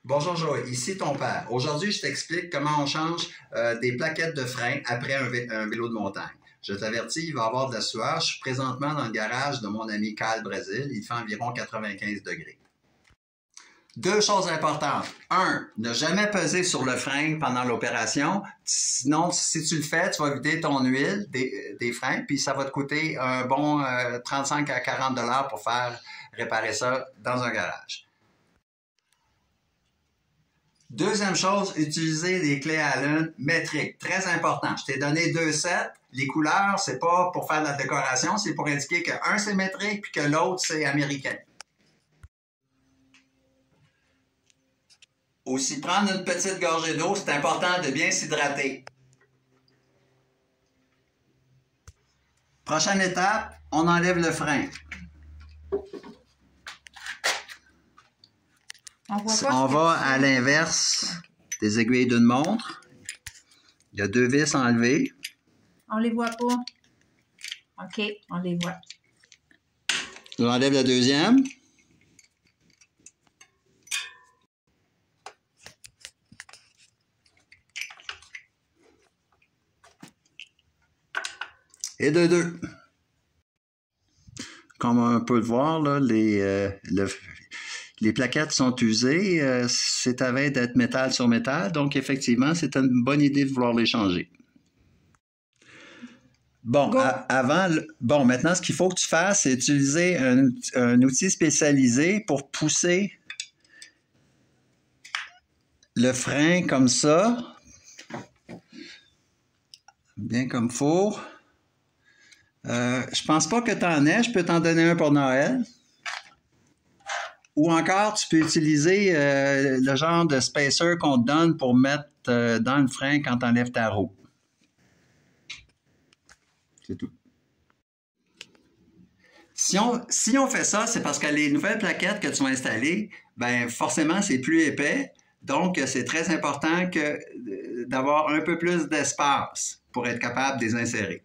Bonjour Joël, ici ton père. Aujourd'hui, je t'explique comment on change des plaquettes de frein après un vélo de montagne. Je t'avertis, il va y avoir de la sueur. Je suis présentement dans le garage de mon ami Kyle Brésil. Il fait environ 95 degrés. Deux choses importantes. Un, ne jamais peser sur le frein pendant l'opération. Sinon, si tu le fais, tu vas vider ton huile des freins, puis ça va te coûter un bon 35 à 40 $ pour faire réparer ça dans un garage. Deuxième chose, utiliser des clés Allen métriques. Très important. Je t'ai donné 2 sets. Les couleurs, c'est pas pour faire de la décoration, c'est pour indiquer que un c'est métrique puis que l'autre c'est américain. Aussi, prendre une petite gorgée d'eau, c'est important de bien s'hydrater. Prochaine étape, on enlève le frein. On va à l'inverse des aiguilles d'une montre. Il y a 2 vis enlevées. On les voit pas. OK, on les voit. On enlève la deuxième. Et de 2. Comme on peut le voir, là, les plaquettes sont usées. C'est avant d'être métal sur métal. Donc, effectivement, c'est une bonne idée de vouloir les changer. Bon, maintenant, ce qu'il faut que tu fasses, c'est utiliser un outil spécialisé pour pousser le frein comme ça, bien comme il faut. Je pense pas que tu en aies. Je peux t'en donner un pour Noël. Ou encore, tu peux utiliser le genre de spacer qu'on te donne pour mettre dans le frein quand tu enlèves ta roue. C'est tout. Si on fait ça, c'est parce que les nouvelles plaquettes que tu vas installer, ben forcément, c'est plus épais. Donc, c'est très important d'avoir un peu plus d'espace pour être capable de les insérer.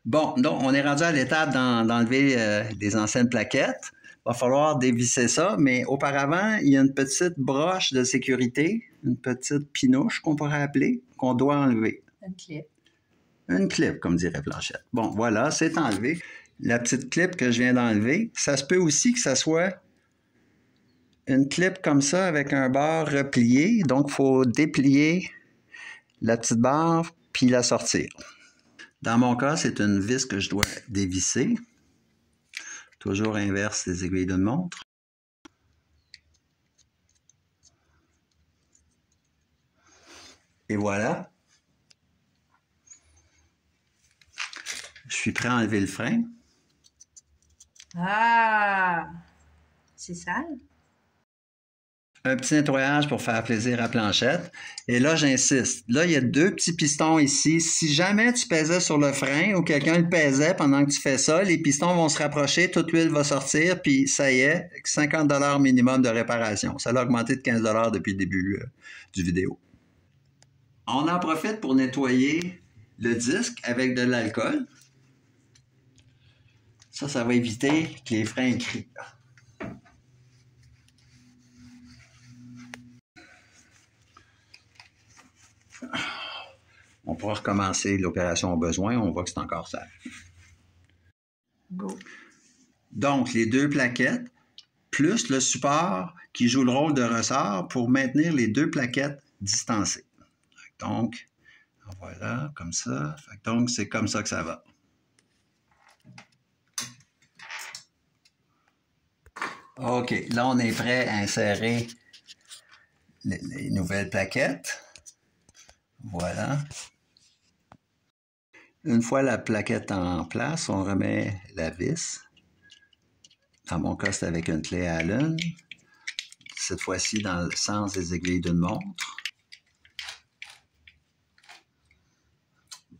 Bon, donc, on est rendu à l'étape d'enlever les anciennes plaquettes. Il va falloir dévisser ça, mais auparavant, il y a une petite broche de sécurité, une petite pinouche qu'on pourrait appeler, qu'on doit enlever. Une clip. Une clip, comme dirait Blanchette. Bon, voilà, c'est enlevé. La petite clip que je viens d'enlever, ça se peut aussi que ça soit une clip comme ça avec un bord replié. Donc, il faut déplier la petite barre puis la sortir. Dans mon cas, c'est une vis que je dois dévisser. Toujours inverse des aiguilles d'une montre. Et voilà. Je suis prêt à enlever le frein. Ah! C'est sale? Un petit nettoyage pour faire plaisir à Blanchette. Et là, j'insiste. Là, il y a 2 petits pistons ici. Si jamais tu pesais sur le frein ou quelqu'un le pesait pendant que tu fais ça, les pistons vont se rapprocher, toute l'huile va sortir, puis ça y est, 50 $ minimum de réparation. Ça a augmenté de 15 $ depuis le début du vidéo. On en profite pour nettoyer le disque avec de l'alcool. Ça va éviter que les freins crient. On pourra recommencer l'opération au besoin. On voit que c'est encore sale. Go. Donc, les 2 plaquettes, plus le support qui joue le rôle de ressort pour maintenir les 2 plaquettes distancées. Donc, voilà, comme ça. Donc, c'est comme ça que ça va. OK, là, on est prêt à insérer les nouvelles plaquettes. Voilà. Une fois la plaquette en place, on remet la vis. Dans mon cas, c'est avec une clé Allen. Cette fois-ci, dans le sens des aiguilles d'une montre.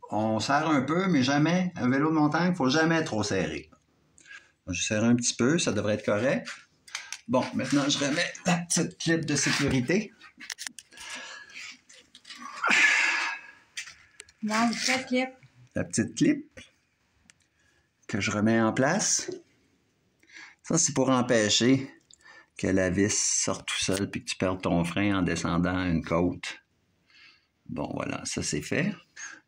On serre un peu, mais jamais. Un vélo de montagne, il ne faut jamais trop serrer. Je serre un petit peu, ça devrait être correct. Bon, maintenant, je remets la petite clip de sécurité. Non, la clip. La petite clip que je remets en place. Ça, c'est pour empêcher que la vis sorte tout seul puis que tu perdes ton frein en descendant une côte. Bon, voilà, ça c'est fait.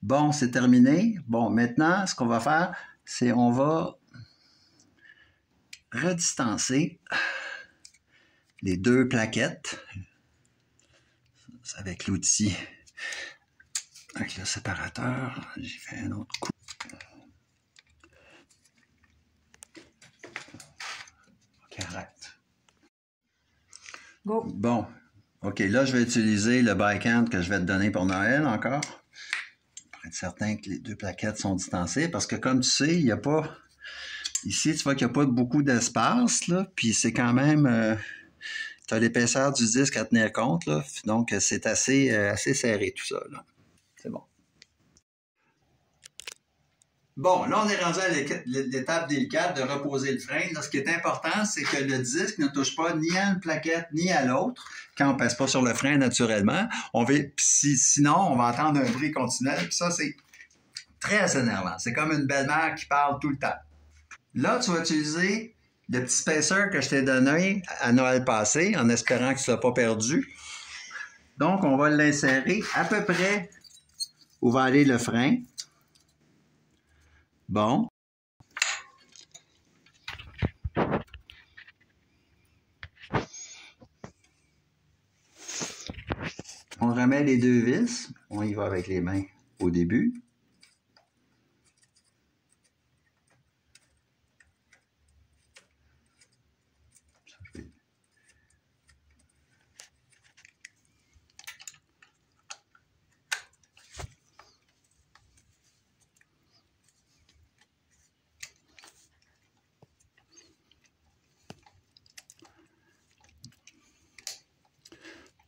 Bon, c'est terminé. Bon, maintenant, ce qu'on va faire, c'est on va redistancer les deux plaquettes avec l'outil, avec le séparateur. J'ai fait un autre coup. OK, arrête. Go. Bon, OK, là, je vais utiliser le backhand que je vais te donner pour Noël encore. Pour être certain que les deux plaquettes sont distancées, parce que comme tu sais, il n'y a pas... Ici, tu vois qu'il n'y a pas beaucoup d'espace, là, puis c'est quand même... tu as l'épaisseur du disque à tenir compte, là, donc c'est assez serré tout ça, là. C'est bon. Bon, là, on est rendu à l'étape délicate de reposer le frein. Là, ce qui est important, c'est que le disque ne touche pas ni à une plaquette ni à l'autre quand on ne pèse pas sur le frein naturellement. Sinon, on va entendre un bruit continuel. Puis ça, c'est très énervant. C'est comme une belle-mère qui parle tout le temps. Là, tu vas utiliser le petit spacer que je t'ai donné à Noël passé, en espérant que tu ne l'as pas perdu. Donc, on va l'insérer à peu près où va aller le frein. Bon. On remet les deux vis. On y va avec les mains au début.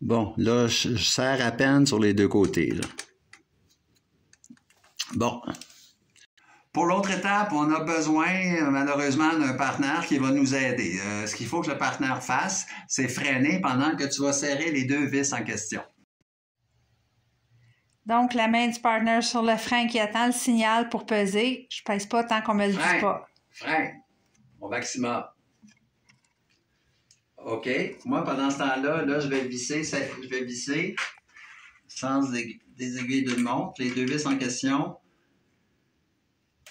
Bon, là, je serre à peine sur les deux côtés, là. Bon. Pour l'autre étape, on a besoin, malheureusement, d'un partenaire qui va nous aider. Ce qu'il faut que le partenaire fasse, c'est freiner pendant que tu vas serrer les deux vis en question. Donc, la main du partner sur le frein qui attend le signal pour peser. Je pèse pas tant qu'on me le dit pas. Frein. Au maximum. OK. Moi, pendant ce temps-là, là, je vais visser sans des aiguilles d'une montre, les deux vis en question,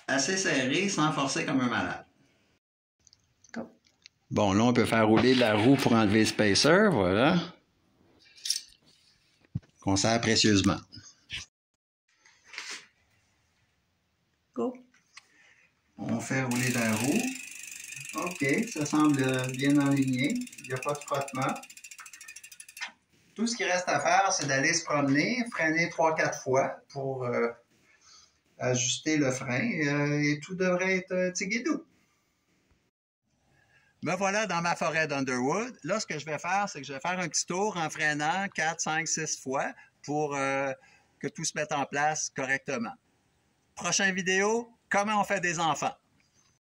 assez serrées, sans forcer comme un malade. Go. Bon, là, on peut faire rouler la roue pour enlever le spacer, voilà. Qu'on serre précieusement. Go. On fait rouler la roue. OK, ça semble bien aligné. Il n'y a pas de frottement. Tout ce qui reste à faire, c'est d'aller se promener, freiner 3-4 fois pour ajuster le frein et tout devrait être tiguidou. Me voilà dans ma forêt d'Underwood. Là, ce que je vais faire, c'est que je vais faire un petit tour en freinant 4, 5, 6 fois pour que tout se mette en place correctement. Prochaine vidéo, comment on fait des enfants.